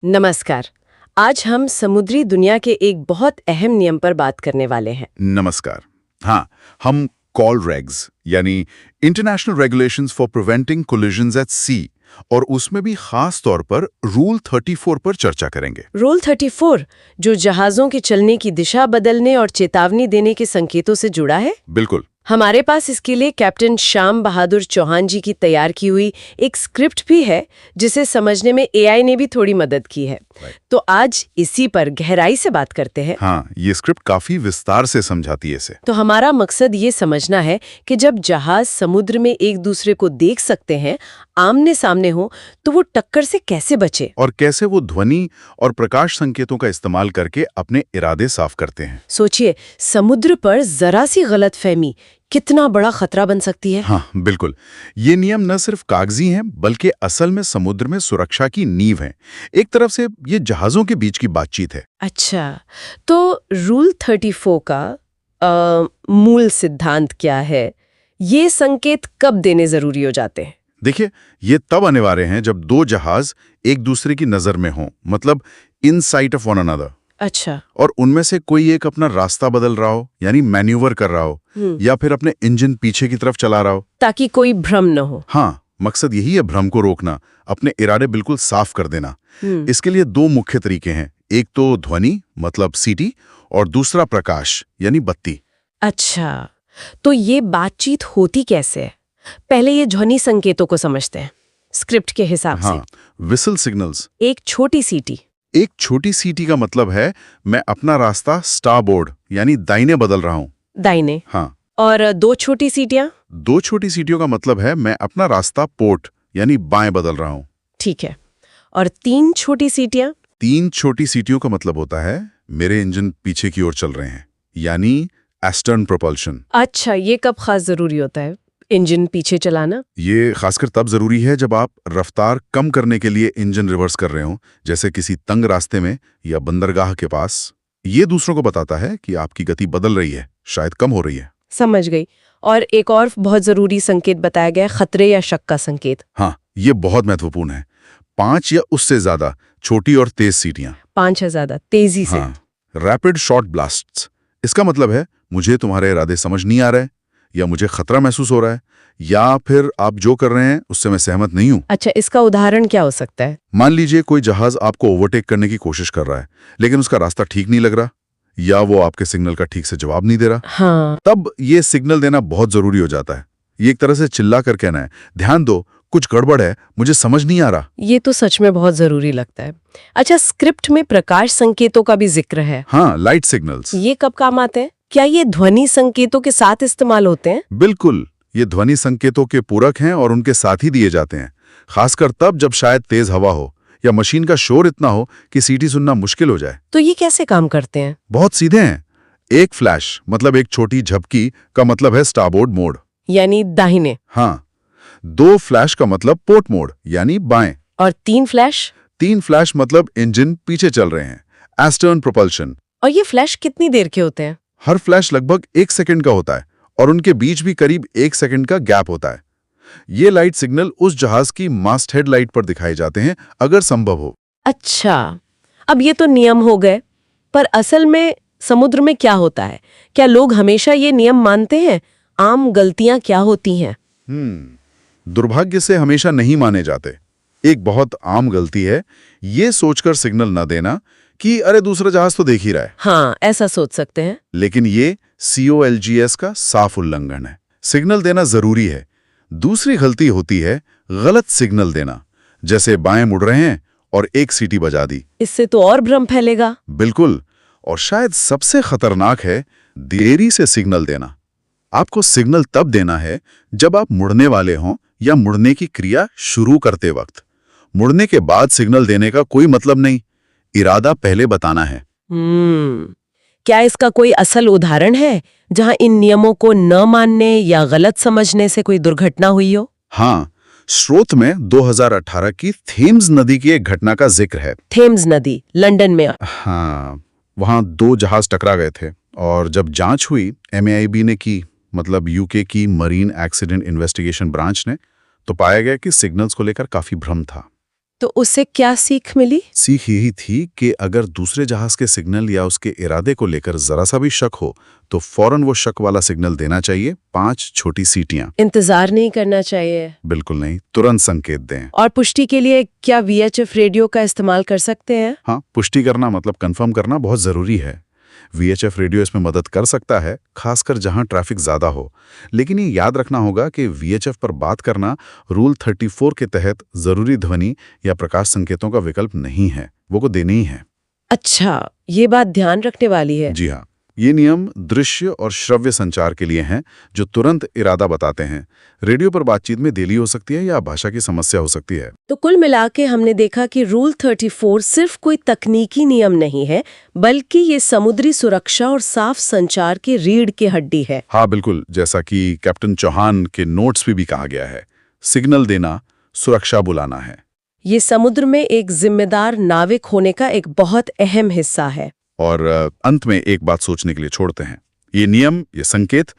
नमस्कार। आज हम समुद्री दुनिया के एक बहुत अहम नियम पर बात करने वाले हैं। नमस्कार। हाँ, हम कॉल रेग्स यानी international regulations for preventing collisions at sea और उसमें भी खास तौर पर रूल 34 पर चर्चा करेंगे। रूल 34 जो जहाजों के चलने की दिशा बदलने और चेतावनी देने के संकेतों से जुड़ा है। बिल्कुल। हमारे पास इसके लिए कैप्टन श्याम बहादुर चौहान जी की तैयार की हुई एक स्क्रिप्ट भी है, जिसे समझने में एआई ने भी थोड़ी मदद की है। तो आज इसी पर गहराई से बात करते हैं। हाँ, ये स्क्रिप्ट काफी विस्तार से समझाती है इसे। तो हमारा मकसद ये समझना है कि जब जहाज समुद्र में एक दूसरे को देख सकते हैं, आमने सामने हो, तो वो टक्कर से कैसे बचे और कैसे वो ध्वनि और प्रकाश संकेतों का इस्तेमाल करके अपने इरादे साफ करते हैं। सोचिए, समुद्र पर जरा सी गलतफहमी कितना बड़ा खतरा बन सकती है। हाँ, बिल्कुल। ये नियम न सिर्फ कागजी हैं, बल्कि असल में समुद्र में सुरक्षा की नींव हैं। एक तरफ से ये जहाजों के बीच की बातचीत है। अच्छा, तो रूल 34 का मूल सिद्धांत क्या है? ये संकेत कब देने जरूरी हो जाते हैं? देखिए, ये तब अनिवार्य हैं जब दो जहाज एक दूसरे की नजर में हों, मतलब इन साइट ऑफ वन अनदर। अच्छा। और उनमें से कोई एक अपना रास्ता बदल रहा हो, यानी मैन्यूवर कर रहा हो, या फिर अपने इंजन पीछे की तरफ चला रहा हो, ताकि कोई भ्रम न हो। हाँ, मकसद यही है भ्रम को रोकना, अपने इरादे बिल्कुल साफ कर देना। इसके लिए दो मुख्य तरीके हैं, एक तो ध्वनि मतलब सीटी और दूसरा प्रकाश यानी बत्ती। अच्छा, तो ये बातचीत होती कैसे है? पहले ये ध्वनि संकेतों को समझते हैं स्क्रिप्ट के हिसाब हाँ, विसल सिग्नल्स। एक छोटी सीटी। एक छोटी सीटी का मतलब है मैं अपना रास्ता स्टारबोर्ड यानी दाहिने बदल रहा हूँ। दाहिने। हाँ। और दो छोटी सीटियां। दो छोटी सीटियों का मतलब है मैं अपना रास्ता पोर्ट यानी बाएं बदल रहा हूँ। ठीक है। और तीन छोटी सीटियां। तीन छोटी सीटियों का मतलब होता है मेरे इंजन पीछे की ओर चल रहे हैं, यानी एस्टर्न प्रोपल्शन। अच्छा, ये कब खास जरूरी होता है इंजन पीछे चलाना? ये खासकर तब जरूरी है जब आप रफ्तार कम करने के लिए इंजन रिवर्स कर रहे हो, जैसे किसी तंग रास्ते में या बंदरगाह के पास। ये दूसरों को बताता है कि आपकी गति बदल रही है, शायद कम हो रही है। समझ गई। और एक और बहुत जरूरी संकेत बताया गया, खतरे या शक का संकेत। हाँ, ये बहुत महत्वपूर्ण है। 5 या उससे ज्यादा छोटी और तेज सीटियां। 5 या ज्यादा तेजी से। हाँ, रैपिड शॉर्ट ब्लास्ट्स। इसका मतलब है मुझे तुम्हारे इरादे समझ नहीं आ रहे, या मुझे खतरा महसूस हो रहा है, या फिर आप जो कर रहे हैं उससे मैं सहमत नहीं हूं। अच्छा, इसका उदाहरण क्या हो सकता है? मान लीजिए कोई जहाज आपको ओवरटेक करने की कोशिश कर रहा है, लेकिन उसका रास्ता ठीक नहीं लग रहा, या वो आपके सिग्नल का ठीक से जवाब नहीं दे रहा। हाँ। तब ये सिग्नल देना बहुत जरूरी हो जाता है। ये एक तरह से चिल्ला कर कहना है, ध्यान दो, कुछ गड़बड़ है, मुझे समझ नहीं आ रहा। ये तो सच में बहुत जरूरी लगता है। अच्छा, स्क्रिप्ट में प्रकाश संकेतों का भी जिक्र है। हाँ, लाइट सिग्नल्स। ये कब काम आते हैं? क्या ये ध्वनि संकेतों के साथ इस्तेमाल होते हैं? बिल्कुल, ये ध्वनि संकेतों के पूरक हैं और उनके साथ ही दिए जाते हैं, खासकर तब जब शायद तेज हवा हो या मशीन का शोर इतना हो कि सीटी सुनना मुश्किल हो जाए। तो ये कैसे काम करते हैं? बहुत सीधे हैं। एक फ्लैश मतलब एक छोटी झपकी का मतलब है स्टारबोर्ड मोड, यानी दाहिने। हाँ। 2 फ्लैश का मतलब पोर्ट मोड यानी बाएं। और 3 फ्लैश? 3 फ्लैश मतलब इंजन पीछे चल रहे हैं, एस्टर्न प्रोपल्शन। और ये फ्लैश कितनी देर के होते हैं? हर फ्लैश लगभग 1 सेकंड का होता है और उनके बीच भी करीब 1 सेकंड का गैप होता है। ये लाइट सिग्नल उस जहाज की मास्ट हेड लाइट पर दिखाए जाते हैं अगर संभव हो। अच्छा, अब ये तो नियम हो गए, पर असल में समुद्र में क्या होता है? क्या लोग हमेशा ये नियम मानते हैं? आम गलतियां क्या होती हैं? दुर्भाग्य से हमेशा नहीं माने जाते। एक बहुत आम गलती है ये सोचकर सिग्नल न देना कि अरे दूसरा जहाज तो देख ही रहा है। हाँ, ऐसा सोच सकते हैं। लेकिन ये COLGS का साफ उल्लंघन है। सिग्नल देना जरूरी है। दूसरी गलती होती है गलत सिग्नल देना, जैसे बाएं मुड़ रहे हैं और एक सीटी बजा दी। इससे तो और भ्रम फैलेगा। बिल्कुल। और शायद सबसे खतरनाक है देरी से सिग्नल देना। आपको सिग्नल तब देना है जब आप मुड़ने वाले हों या मुड़ने की क्रिया शुरू करते वक्त। मुड़ने के बाद सिग्नल देने का कोई मतलब नहीं, इरादा पहले बताना है। क्या इसका कोई असल उदाहरण है जहां इन नियमों को न मानने या गलत समझने से कोई दुर्घटना हुई हो? हाँ, स्रोत में 2018 की थेम्स नदी की एक घटना का जिक्र है। थेम्स नदी लंदन में। हाँ, वहां 2 जहाज टकरा गए थे और जब जांच हुई MAIB ने की, मतलब UK की मरीन एक्सीडेंट इन्वेस्टिगेशन ब्रांच ने, तो पाया गया कि सिग्नल्स को लेकर काफी भ्रम था। तो उससे क्या सीख मिली? सीख यही थी कि अगर दूसरे जहाज के सिग्नल या उसके इरादे को लेकर जरा सा भी शक हो तो फौरन वो शक वाला सिग्नल देना चाहिए, 5 छोटी सीटियां। इंतजार नहीं करना चाहिए। बिल्कुल नहीं, तुरंत संकेत दें। और पुष्टि के लिए क्या VHF रेडियो का इस्तेमाल कर सकते हैं? हाँ, पुष्टि करना मतलब कंफर्म करना बहुत जरूरी है। VHF रेडियो इसमें मदद कर सकता है, खासकर जहां ट्रैफिक ज्यादा हो। लेकिन ये याद रखना होगा कि VHF पर बात करना रूल 34 के तहत जरूरी ध्वनि या प्रकाश संकेतों का विकल्प नहीं है, वो को देने ही है। अच्छा, ये बात ध्यान रखने वाली है। जी हाँ, ये नियम दृश्य और श्रव्य संचार के लिए हैं, जो तुरंत इरादा बताते हैं। रेडियो पर बातचीत में देरी हो सकती है या भाषा की समस्या हो सकती है। तो कुल मिला के हमने देखा कि रूल 34 सिर्फ कोई तकनीकी नियम नहीं है, बल्कि ये समुद्री सुरक्षा और साफ संचार की रीढ़ की हड्डी है। हाँ बिल्कुल, जैसा कि कैप्टन चौहान के नोट्स में भी कहा गया है, सिग्नल देना सुरक्षा बुलाना है। ये समुद्र में एक जिम्मेदार नाविक होने का एक बहुत अहम हिस्सा है। और अंत में एक बात सोचने के लिए छोड़ते हैं। ये नियम, ये संकेत,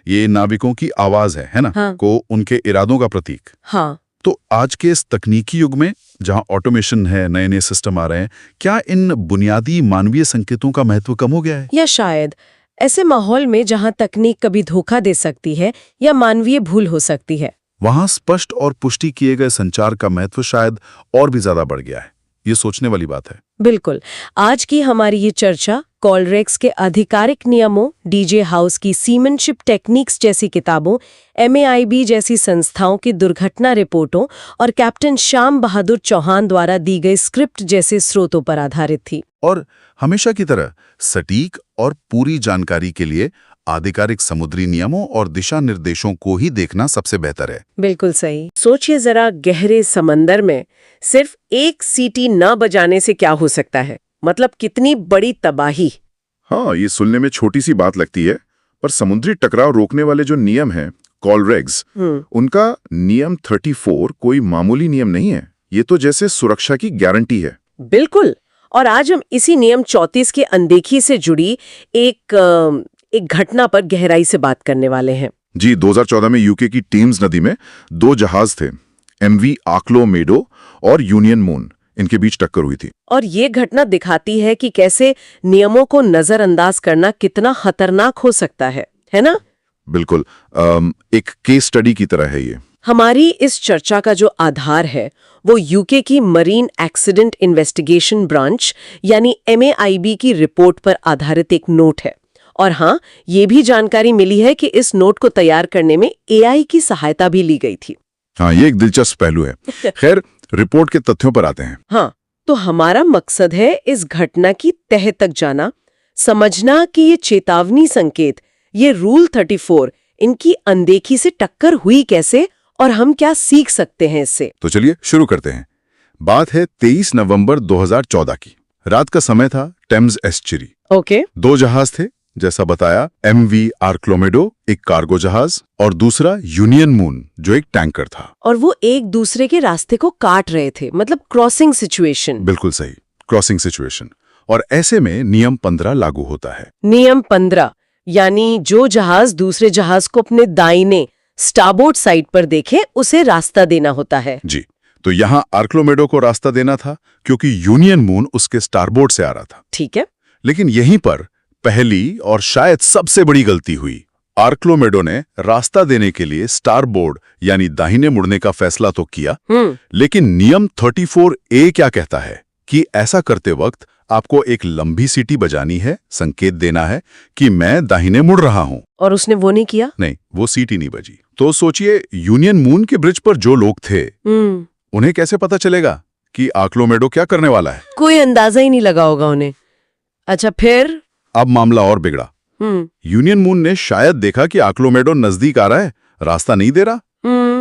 ये नाविकों की आवाज है ना? हाँ। को उनके इरादों का प्रतीक। हाँ। तो आज के इस तकनीकी युग में जहां ऑटोमेशन है, नए नए सिस्टम आ रहे हैं, क्या इन बुनियादी मानवीय संकेतों का महत्व कम हो गया है? या शायद ऐसे माहौल में जहां तकनीक कभी धोखा दे सकती है या मानवीय भूल हो सकती है, वहां स्पष्ट और पुष्टि किए गए संचार का महत्व शायद और भी ज्यादा बढ़ गया है। ये सोचने वाली बात है। बिल्कुल। आज की हमारी ये चर्चा कॉलरेक्स के आधिकारिक नियमों, DJ हाउस की सीमनशिप टेक्निक्स जैसी किताबों, MAIB जैसी संस्थाओं की दुर्घटना रिपोर्टों और कैप्टन श्याम बहादुर चौहान द्वारा दी गई स्क्रिप्ट जैसे स्रोतों पर आधारित थी। और हमेशा की तरह सटीक और पूरी जानकारी के लिए आधिकारिक समुद्री नियमों और दिशा निर्देशों को ही देखना सबसे बेहतर है। बिल्कुल सही। सोचिए जरा, गहरे समंदर में सिर्फ एक सीटी न बजाने से क्या हो सकता है? मतलब कितनी बड़ी तबाही। हाँ, ये सुनने में छोटी सी बात लगती है, पर समुद्री टकराव रोकने वाले जो नियम हैं, कॉलरेग्स, उनका नियम 34 कोई मामूली नियम नहीं है। ये तो जैसे सुरक्षा की गारंटी है। बिल्कुल। और आज हम इसी नियम 34 की अनदेखी से जुड़ी एक घटना पर गहराई से बात करने वाले हैं। जी, 2014 में यूके की टीम्स नदी में 2 जहाज थे, MV आर्क्लोमेडो और यूनियन मून। इनके बीच टक्कर हुई थी। और ये घटना दिखाती है कि कैसे नियमों को नजरअंदाज करना कितना खतरनाक हो सकता है ना? बिल्कुल, एक केस स्टडी की तरह है ये। हमारी इस चर्चा का जो आधार है वो यूके की मरीन एक्सीडेंट इन्वेस्टिगेशन ब्रांच यानी MAIB की रिपोर्ट पर आधारित एक नोट है। और हाँ, ये भी जानकारी मिली है कि इस नोट को तैयार करने में AI की सहायता भी ली गई थी। हाँ, ये एक दिलचस्प पहलू है। खैर, रिपोर्ट के तथ्यों पर आते हैं। हाँ, तो हमारा मकसद है इस घटना की तह तक जाना, समझना कि ये चेतावनी संकेत, ये रूल 34, इनकी अनदेखी से टक्कर हुई कैसे और हम क्या सीख सकते हैं इससे। तो चलिए शुरू करते हैं। बात है 23 नवंबर 2014 की। रात का समय था, टेम्स एस्चुरी। ओके। 2 जहाज थे, जैसा बताया, MV आर्क्लोमेडो, एक कार्गो जहाज, और दूसरा यूनियन मून, जो एक टैंकर था। और वो एक दूसरे के रास्ते को काट रहे थे, मतलब क्रॉसिंग सिचुएशन। बिल्कुल सही, क्रॉसिंग सिचुएशन। और ऐसे में नियम 15 लागू होता है। नियम 15 यानी जो जहाज दूसरे जहाज को अपने दाहिने स्टारबोर्ड साइड पर देखे उसे रास्ता देना होता है। जी, तो यहाँ आर्क्लोमेडो को रास्ता देना था क्योंकि यूनियन मून उसके स्टारबोर्ड से आ रहा था। ठीक है। लेकिन यहीं पर पहली और शायद सबसे बड़ी गलती हुई। आर्क्लोमेडो ने रास्ता देने के लिए स्टारबोर्ड यानी दाहिने मुड़ने का फैसला तो किया, लेकिन नियम 34A क्या कहता है कि ऐसा करते वक्त आपको एक लंबी सीटी बजानी है, संकेत देना है कि मैं दाहिने मुड़ रहा हूं। और उसने वो नहीं किया? नहीं, वो सीटी नहीं बजी। तो सोचिए, यूनियन मून के ब्रिज पर जो लोग थे, उन्हें कैसे पता चलेगा कि आर्क्लोमेडो क्या करने वाला है? कोई अंदाजा ही नहीं लगा होगा उन्हें। अच्छा, फिर? अब मामला और बिगड़ा। यूनियन मून ने शायद देखा कि आर्क्लोमेडो नजदीक आ रहा है, रास्ता नहीं दे रहा,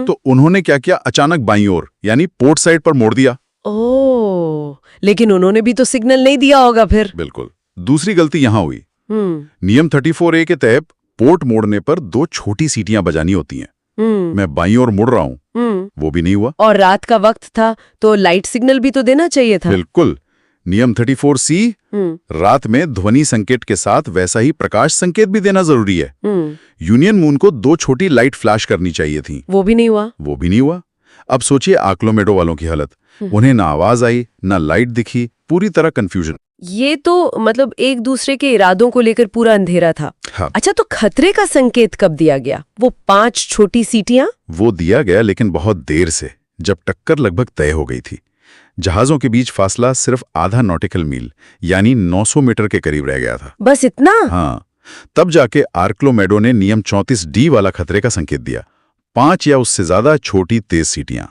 तो उन्होंने क्या किया, अचानक बाईं ओर यानी पोर्ट साइड पर मोड़ दिया। ओह, लेकिन उन्होंने भी तो सिग्नल नहीं दिया होगा फिर। बिल्कुल, दूसरी गलती यहां हुई। नियम 34A के तहत पोर्ट मोड़ने पर 2 छोटी सीटियां बजानी होती हैं। मैं बाईं ओर मुड़ रहा हूं, वो भी नहीं हुआ। और रात का वक्त था तो लाइट सिग्नल भी तो देना चाहिए था। बिल्कुल, नियम 34C रात में ध्वनि संकेत के साथ वैसा ही प्रकाश संकेत भी देना जरूरी है। यूनियन मून को 2 छोटी लाइट फ्लैश करनी चाहिए थी, वो भी नहीं हुआ। वो भी नहीं हुआ। अब सोचिए आर्क्लोमेडो वालों की हालत। उन्हें ना आवाज आई, ना लाइट दिखी, पूरी तरह कंफ्यूजन। ये तो मतलब एक दूसरे के इरादों को लेकर पूरा अंधेरा था। हाँ। अच्छा, तो खतरे का संकेत कब दिया गया? वो 5 छोटी सीटियां? वो दिया गया, लेकिन बहुत देर से, जब टक्कर लगभग तय हो गई थी। जहाजों के बीच फासला सिर्फ आधा नॉटिकल मील यानी 900 मीटर के करीब रह गया था। बस इतना? हाँ, तब जाके आर्क्लोमेडो ने नियम 34D वाला खतरे का संकेत दिया। 5 या उससे ज्यादा छोटी तेज सीटियां,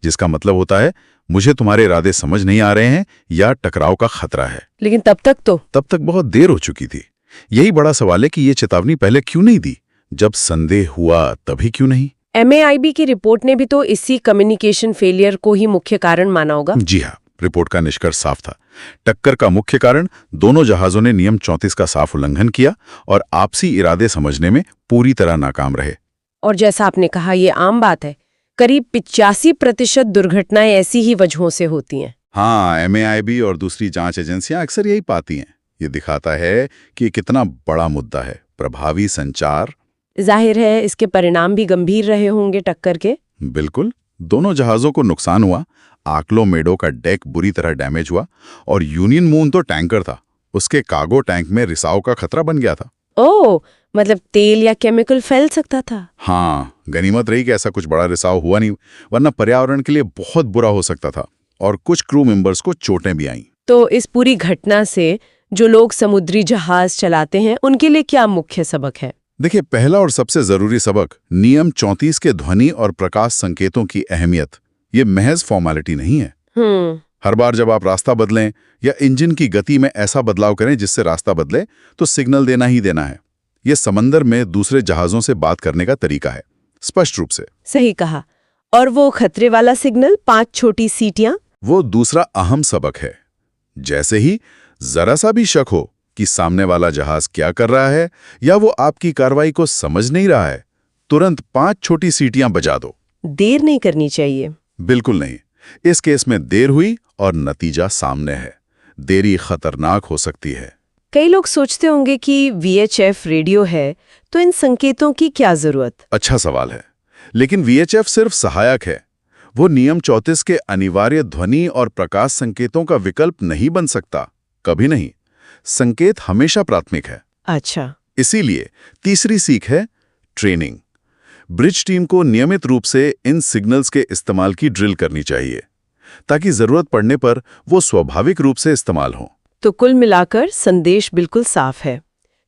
जिसका मतलब होता है मुझे तुम्हारे इरादे समझ नहीं आ रहे हैं या टकराव का खतरा है। लेकिन तब तक बहुत देर हो चुकी थी। यही बड़ा सवाल है कि ये चेतावनी पहले क्यों नहीं दी? जब संदेह हुआ तभी क्यों नहीं? MAIB की रिपोर्ट ने भी तो इसी कम्युनिकेशन फेलियर को ही मुख्य कारण माना होगा। जी हाँ, रिपोर्ट का निष्कर्ष साफ था। टक्कर का मुख्य कारण दोनों जहाजों ने नियम 34 का साफ उल्लंघन किया और आपसी इरादे समझने में पूरी तरह नाकाम रहे। और जैसा आपने कहा, ये आम बात है, करीब 85% दुर्घटनाएं ऐसी ही वजहों से होती हैं। हाँ, MAIB और दूसरी जांच एजेंसियां अक्सर यही पाती हैं। ये दिखाता है कि कितना बड़ा मुद्दा है। प्रभावी संचार। जाहिर है इसके परिणाम भी गंभीर रहे होंगे टक्कर के। बिल्कुल, दोनों जहाजों को नुकसान हुआ। आर्क्लोमेडो का डेक बुरी तरह डैमेज हुआ और यूनियन मून तो टैंकर था, उसके कार्गो टैंक में रिसाव का खतरा बन गया था। ओह, मतलब तेल या केमिकल फैल सकता था। हाँ, गनीमत रही कि ऐसा कुछ बड़ा रिसाव हुआ नहीं, वरना पर्यावरण के लिए बहुत बुरा हो सकता था और कुछ क्रू मेंबर्स को चोटें भी आईं। तो इस पूरी घटना से जो लोग समुद्री जहाज चलाते हैं उनके लिए क्या मुख्य सबक है? देखिए, पहला और सबसे जरूरी सबक नियम 34 के ध्वनि और प्रकाश संकेतों की अहमियत। ये महज फॉर्मेलिटी नहीं है। हर बार जब आप रास्ता बदलें या इंजन की गति में ऐसा बदलाव करें जिससे रास्ता बदले, तो सिग्नल देना ही देना है। ये समंदर में दूसरे जहाजों से बात करने का तरीका है, स्पष्ट रूप से। सही कहा। और वो खतरे वाला सिग्नल, 5 छोटी सीटियां? वो दूसरा अहम सबक है। जैसे ही जरा सा भी शक हो कि सामने वाला जहाज क्या कर रहा है या वो आपकी कार्रवाई को समझ नहीं रहा है, तुरंत 5 छोटी सीटियां बजा दो। देर नहीं करनी चाहिए। बिल्कुल नहीं। इस केस में देर हुई और नतीजा सामने है। देरी खतरनाक हो सकती है। कई लोग सोचते होंगे कि VHF रेडियो है, तो इन संकेतों की क्या जरूरत? अच्छा सवाल है, लेकिन VHF सिर्फ सहायक है। वो नियम 34 के अनिवार्य ध्वनि और प्रकाश संकेतों का विकल्प नहीं बन सकता, कभी नहीं। संकेत हमेशा प्राथमिक है। अच्छा। इसीलिए तीसरी सीख है ट्रेनिंग। ब्रिज टीम को नियमित रूप से इन सिग्नल्स के इस्तेमाल की ड्रिल करनी चाहिए, ताकि जरूरत पड़ने पर वो स्वाभाविक रूप से इस्तेमाल हों। तो कुल मिलाकर संदेश बिल्कुल साफ है।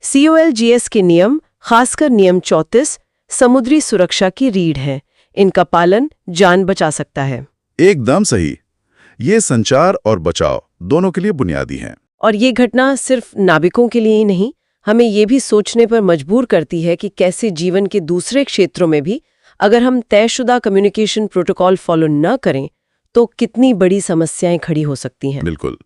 COLGS के नियम, खासकर नियम 34, समुद्री सुरक्षा की रीढ़ है। इनका पालन जान बचा सकता है। एकदम सही। ये संचार और बचाव दोनों के लिए बुनियादी हैं। और ये घटना सिर्फ नाविकों के लिए ही नहीं, हमें ये भी सोचने पर मजबूर करती है कि कैसे जीवन के दूसरे क्षेत्रों में भी अगर हम तयशुदा कम्युनिकेशन प्रोटोकॉल फॉलो न करें तो कितनी बड़ी समस्याएं खड़ी हो सकती हैं। बिल्कुल,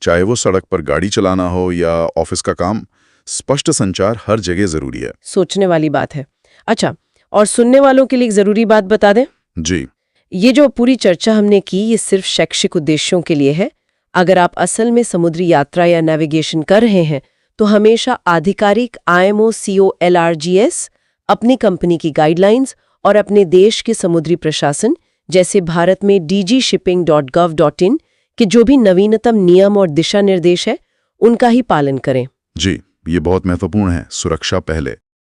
चाहे वो सड़क पर गाड़ी चलाना हो या ऑफिस का काम, स्पष्ट संचार हर जगह जरूरी है। सोचने वाली बात है। अच्छा, और सुनने वालों के लिए एक जरूरी बात बता दें। जी, ये जो पूरी चर्चा हमने की, ये सिर्फ शैक्षिक उद्देश्यों के लिए है। अगर आप असल में समुद्री यात्रा या नेविगेशन कर रहे हैं तो हमेशा आधिकारिक IMO COLRGS, अपनी कंपनी की गाइडलाइंस और अपने देश के समुद्री प्रशासन जैसे भारत में dgshipping.gov.in के जो भी नवीनतम नियम और दिशा निर्देश है, उनका ही पालन करें। जी, ये बहुत महत्वपूर्ण है। सुरक्षा पहले।